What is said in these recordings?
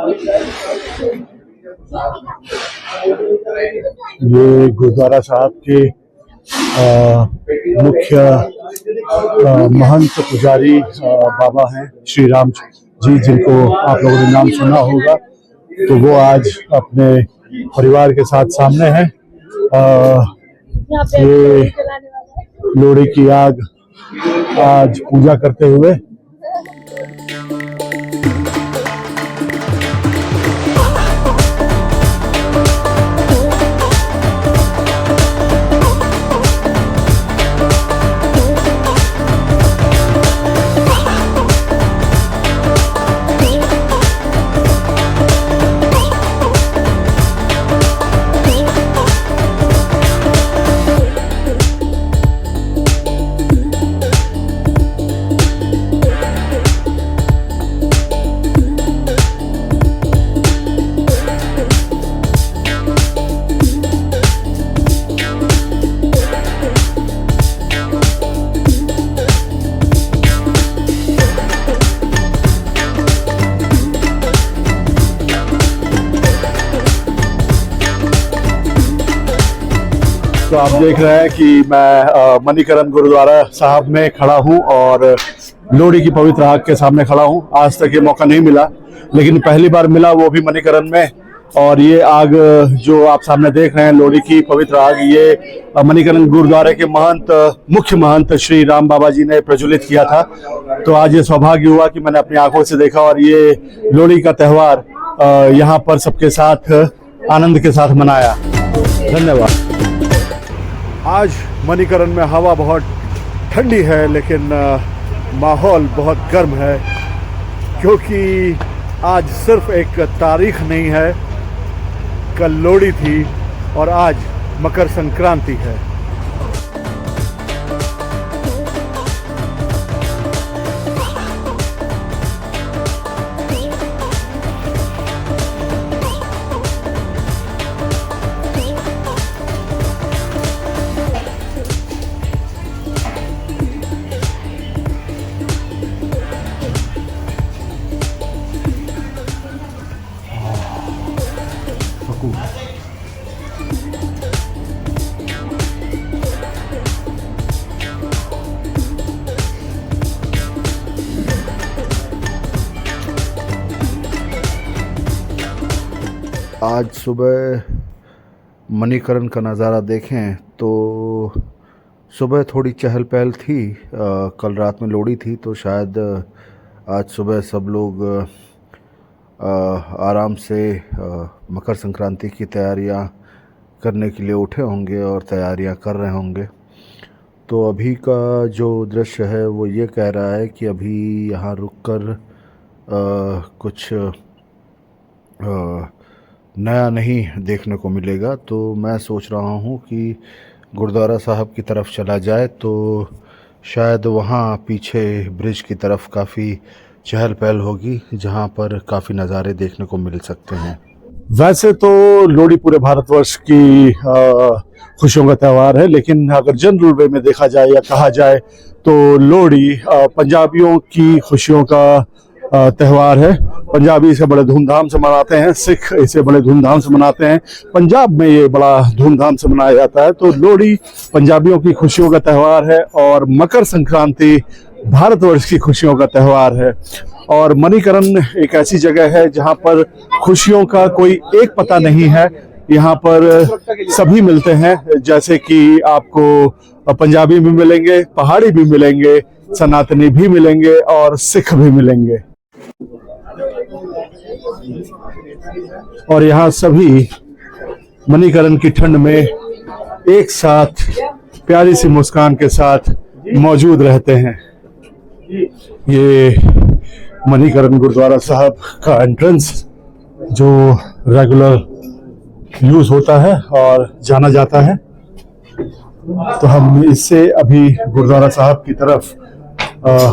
ये गुरुद्वारा साहब के मुख्य महंत पुजारी बाबा हैं श्री राम जी, जिनको आप लोगों ने नाम सुना होगा। तो वो आज अपने परिवार के साथ सामने हैं। ये लोहड़ी की आग आज पूजा करते हुए। तो आप देख रहे हैं कि मैं मणिकरण गुरुद्वारा साहब में खड़ा हूं और लोहड़ी की पवित्र आग के सामने खड़ा हूं। आज तक ये मौका नहीं मिला, लेकिन पहली बार मिला, वो भी मणिकरण में। और ये आग जो आप सामने देख रहे हैं, लोहड़ी की पवित्र आग, ये मणिकरण गुरुद्वारे के मुख्य महंत श्री राम बाबा जी ने प्रज्वलित किया था। तो आज ये सौभाग्य हुआ कि मैंने अपनी आंखों से देखा और ये लोहड़ी का त्यौहार यहाँ पर सबके साथ आनंद के साथ मनाया। धन्यवाद। आज मणिकरण में हवा बहुत ठंडी है, लेकिन माहौल बहुत गर्म है, क्योंकि आज सिर्फ एक तारीख नहीं है, कल लोहड़ी थी और आज मकर संक्रांति है। आज सुबह मणिकरण का नज़ारा देखें तो सुबह थोड़ी चहल पहल थी। कल रात में लोहड़ी थी, तो शायद आज सुबह सब लोग आराम से मकर संक्रांति की तैयारियां करने के लिए उठे होंगे और तैयारियां कर रहे होंगे। तो अभी का जो दृश्य है वो ये कह रहा है कि अभी यहाँ रुककर कुछ नया नहीं देखने को मिलेगा। तो मैं सोच रहा हूँ कि गुरुद्वारा साहब की तरफ चला जाए, तो शायद वहाँ पीछे ब्रिज की तरफ काफ़ी चहल पहल होगी, जहाँ पर काफ़ी नज़ारे देखने को मिल सकते हैं। वैसे तो लोहड़ी पूरे भारतवर्ष की खुशियों का त्यौहार है, लेकिन अगर जनरल वे में देखा जाए या कहा जाए तो लोहड़ी पंजाबियों की खुशियों का त्यौहार है। पंजाबी इसे बड़े धूमधाम से मनाते हैं, सिख इसे बड़े धूमधाम से मनाते हैं, पंजाब में ये बड़ा धूमधाम से मनाया जाता है। तो लोहड़ी पंजाबियों की खुशियों का त्यौहार है और मकर संक्रांति भारतवर्ष की खुशियों का त्यौहार है। और मणिकरण एक ऐसी जगह है जहाँ पर खुशियों का कोई एक पता नहीं है। यहाँ पर सभी मिलते हैं, जैसे कि आपको पंजाबी भी मिलेंगे, पहाड़ी भी मिलेंगे, सनातनी भी मिलेंगे और सिख भी मिलेंगे। और यहाँ सभी मणिकरण की ठंड में एक साथ प्यारी सी मुस्कान के साथ मौजूद रहते हैं। ये मणिकरण गुरुद्वारा साहब का एंट्रेंस जो रेगुलर यूज होता है और जाना जाता है। तो हम इससे अभी गुरुद्वारा साहब की तरफ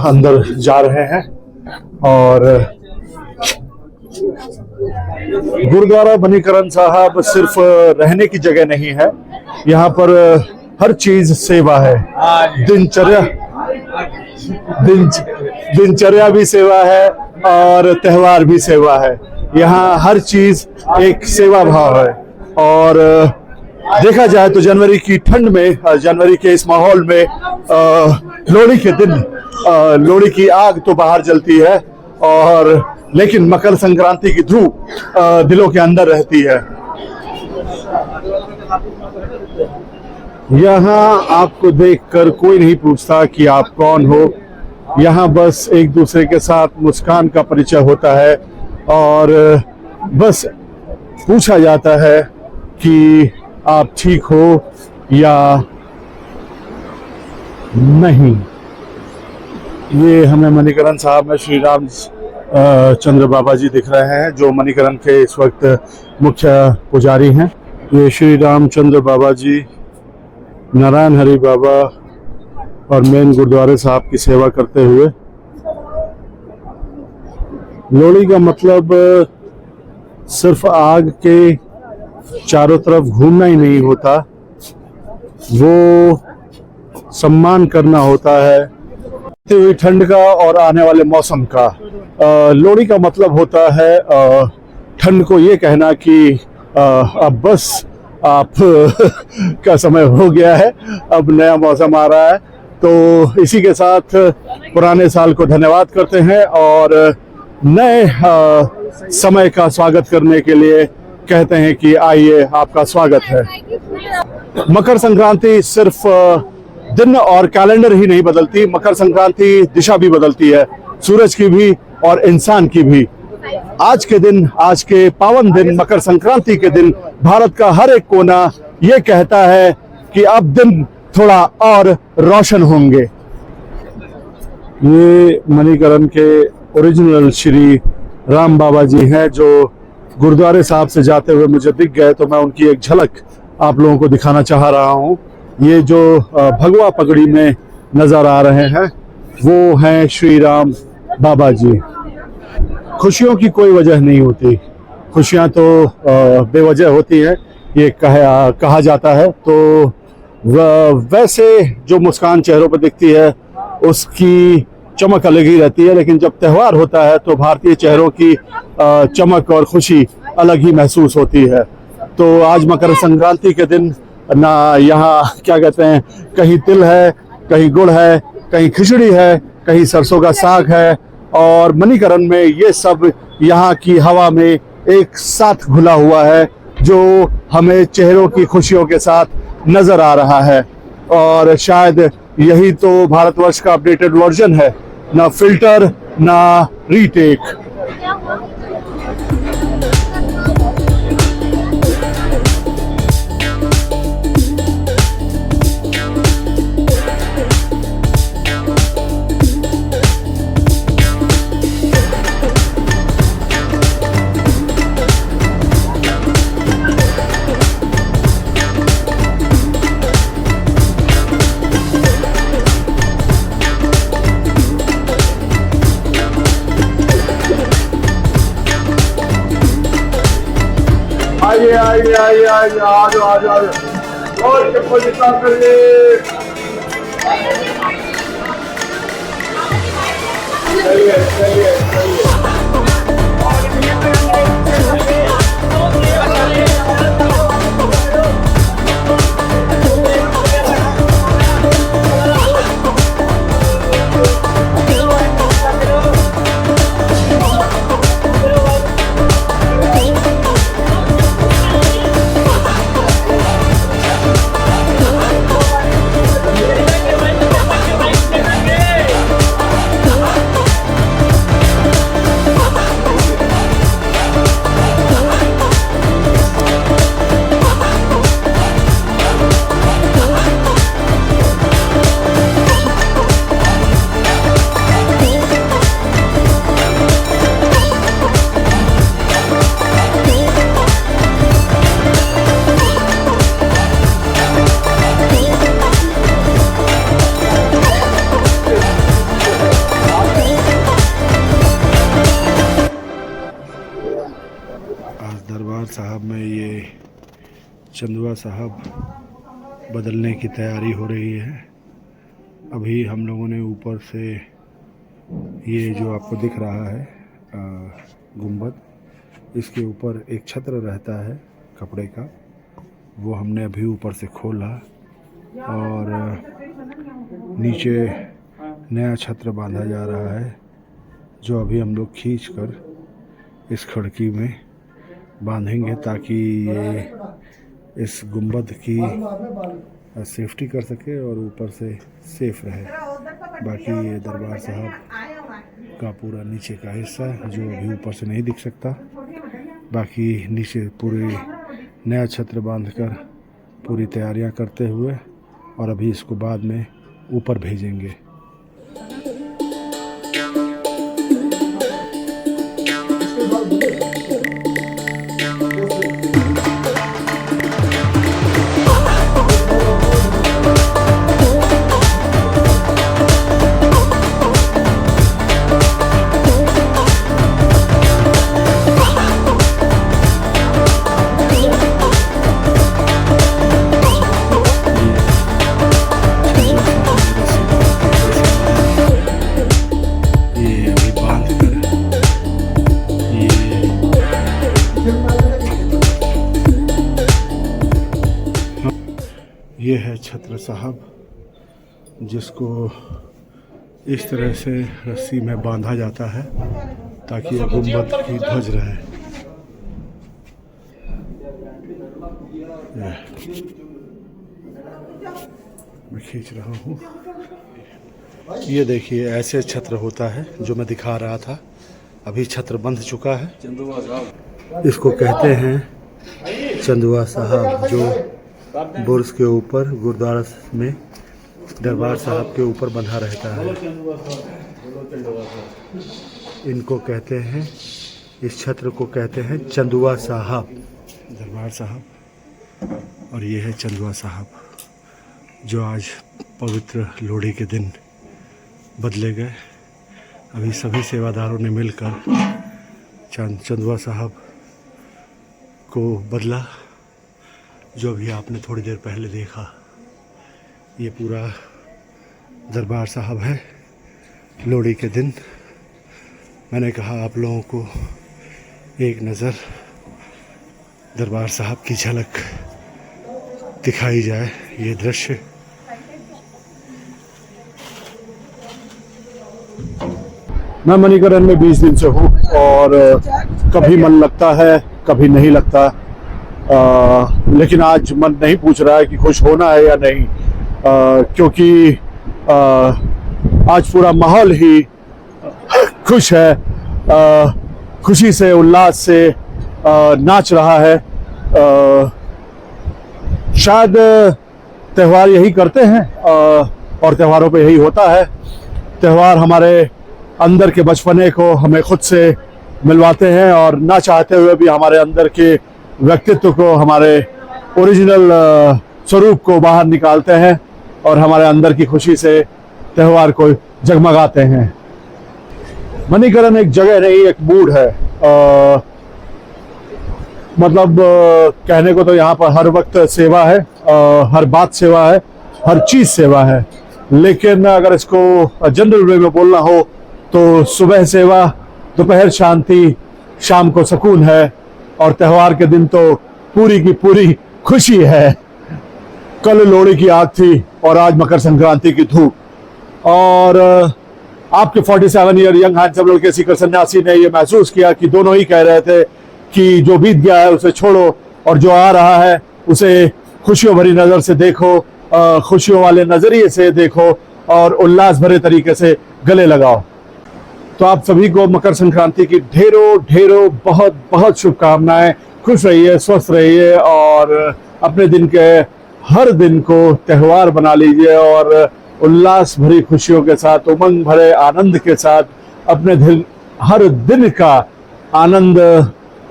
अंदर जा रहे हैं। और गुरुद्वारा मणिकरण साहब सिर्फ रहने की जगह नहीं है, यहाँ पर हर चीज सेवा है। दिनचर्या भी सेवा है और त्यौहार भी सेवा है। यहाँ हर चीज एक सेवा भाव है। और देखा जाए तो जनवरी की ठंड में, जनवरी के इस माहौल में लोहड़ी के दिन लोहड़ी की आग तो बाहर जलती है, और लेकिन मकर संक्रांति की धूप दिलों के अंदर रहती है। यहाँ आपको देखकर कोई नहीं पूछता कि आप कौन हो। यहाँ बस एक दूसरे के साथ मुस्कान का परिचय होता है, और बस पूछा जाता है कि आप ठीक हो या नहीं। ये हमें मणिकरण साहब में श्री राम चंद्र बाबा जी दिख रहे हैं, जो मणिकरण के इस वक्त मुख्य पुजारी हैं। ये श्री रामचंद्र बाबा जी, नारायण हरि बाबा और मेन गुरुद्वारे साहब की सेवा करते हुए। लोहड़ी का मतलब सिर्फ आग के चारों तरफ घूमना ही नहीं होता, वो सम्मान करना होता है हुई ठंड का और आने वाले मौसम का। लोहड़ी का मतलब होता है ठंड को ये कहना कि अब बस आप का समय हो गया है, अब नया मौसम आ रहा है। तो इसी के साथ पुराने साल को धन्यवाद करते हैं और नए समय का स्वागत करने के लिए कहते हैं कि आइए, आपका स्वागत है। मकर संक्रांति सिर्फ दिन और कैलेंडर ही नहीं बदलती, मकर संक्रांति दिशा भी बदलती है, सूरज की भी और इंसान की भी। आज के दिन, आज के पावन दिन मकर संक्रांति के दिन भारत का हर एक कोना ये कहता है कि अब दिन थोड़ा और रोशन होंगे। ये मणिकरण के ओरिजिनल श्री राम बाबा जी हैं, जो गुरुद्वारे साहब से जाते हुए मुझे दिख गए, तो मैं उनकी एक झलक आप लोगों को दिखाना चाह रहा हूँ। ये जो भगवा पगड़ी में नजर आ रहे हैं वो हैं श्री राम बाबा जी। खुशियों की कोई वजह नहीं होती, खुशियाँ तो बेवजह होती है, ये कहा जाता है। तो वैसे जो मुस्कान चेहरों पर दिखती है उसकी चमक अलग ही रहती है, लेकिन जब त्यौहार होता है तो भारतीय चेहरों की चमक और खुशी अलग ही महसूस होती है। तो आज मकर संक्रांति के दिन ना यहाँ क्या कहते हैं, कहीं तिल है, कहीं गुड़ है, कहीं खिचड़ी है, कहीं सरसों का साग है, और मणिकरण में ये सब यहाँ की हवा में एक साथ घुला हुआ है, जो हमें चेहरों की खुशियों के साथ नजर आ रहा है। और शायद यही तो भारतवर्ष का अपडेटेड वर्जन है, ना फिल्टर ना रीटेक। आइए आइए आइए आइए, आ जाओ आ जाओ, और चप्पल निकाल करिए। चलिए चलिए चलिए। दरबार साहब में ये चंदुआ साहब बदलने की तैयारी हो रही है। अभी हम लोगों ने ऊपर से ये जो आपको दिख रहा है गुंबद, इसके ऊपर एक छत्र रहता है कपड़े का, वो हमने अभी ऊपर से खोला और नीचे नया छत्र बांधा जा रहा है, जो अभी हम लोग खींच कर इस खिड़की में बांधेंगे ताकि ये इस गुंबद की सेफ्टी कर सके और ऊपर से सेफ रहे। बाकी ये दरबार साहब का पूरा नीचे का हिस्सा जो अभी ऊपर से नहीं दिख सकता। बाकी नीचे पूरे नया छत्र बांधकर पूरी तैयारियां करते हुए और अभी इसको बाद में ऊपर भेजेंगे। ये है छत्र साहब, जिसको इस तरह से रस्सी में बांधा जाता है ताकि ये गुंबद की ध्वज रहे। मैं खींच रहा हूँ। ये देखिए ऐसे छत्र होता है जो मैं दिखा रहा था। अभी छत्र बंध चुका है। इसको कहते हैं चंदुआ साहब, जो बुर्ज के ऊपर गुरुद्वारा में दरबार साहब के ऊपर बंधा रहता है। इनको कहते हैं, इस छत्र को कहते हैं चंदुआ साहब, दरबार साहब। और ये है चंदुआ साहब, जो आज पवित्र लोहड़ी के दिन बदले गए। अभी सभी सेवादारों ने मिलकर चंदुआ साहब को बदला, जो अभी आपने थोड़ी देर पहले देखा। ये पूरा दरबार साहब है। लोहड़ी के दिन मैंने कहा आप लोगों को एक नज़र दरबार साहब की झलक दिखाई जाए। ये दृश्य मैं मणिकरण में 20 दिन से हूँ और कभी मन लगता है कभी नहीं लगता। लेकिन आज मन नहीं पूछ रहा है कि खुश होना है या नहीं, क्योंकि आज पूरा माहौल ही खुश है। खुशी से, उल्लास से नाच रहा है। शायद त्यौहार यही करते हैं और त्योहारों पे यही होता है। त्यौहार हमारे अंदर के बचपने को हमें खुद से मिलवाते हैं और ना चाहते हुए भी हमारे अंदर के व्यक्तित्व को, हमारे ओरिजिनल स्वरूप को बाहर निकालते हैं और हमारे अंदर की खुशी से त्यौहार को जगमगाते हैं। मणिकरण एक जगह नहीं, एक मूड है। मतलब कहने को तो यहाँ पर हर वक्त सेवा है, हर बात सेवा है, हर चीज़ सेवा है। लेकिन अगर इसको जनरल वे में बोलना हो तो सुबह सेवा, दोपहर शांति, शाम को सुकून है और त्यौहार के दिन तो पूरी की पूरी खुशी है। कल लोहड़ी की आग थी और आज मकर संक्रांति की धूप। और आपके 47 ईयर यंग हैंडसम लड़के सीकर सन्यासी ने यह महसूस किया कि दोनों ही कह रहे थे कि जो बीत गया है उसे छोड़ो और जो आ रहा है उसे खुशियों भरी नज़र से देखो, खुशियों वाले नज़रिए से देखो और उल्लास भरे तरीके से गले लगाओ। तो आप सभी को मकर संक्रांति की ढेरों ढेरों बहुत बहुत शुभकामनाएं। खुश रहिए, स्वस्थ रहिए और अपने दिन के हर दिन को त्यौहार बना लीजिए और उल्लास भरी खुशियों के साथ, उमंग भरे आनंद के साथ अपने हर दिन का आनंद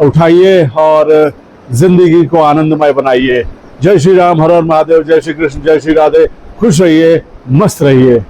उठाइए और जिंदगी को आनंदमय बनाइए। जय श्री राम, हर हर महादेव, जय श्री कृष्ण, जय श्री राधे। खुश रहिए, मस्त रहिए।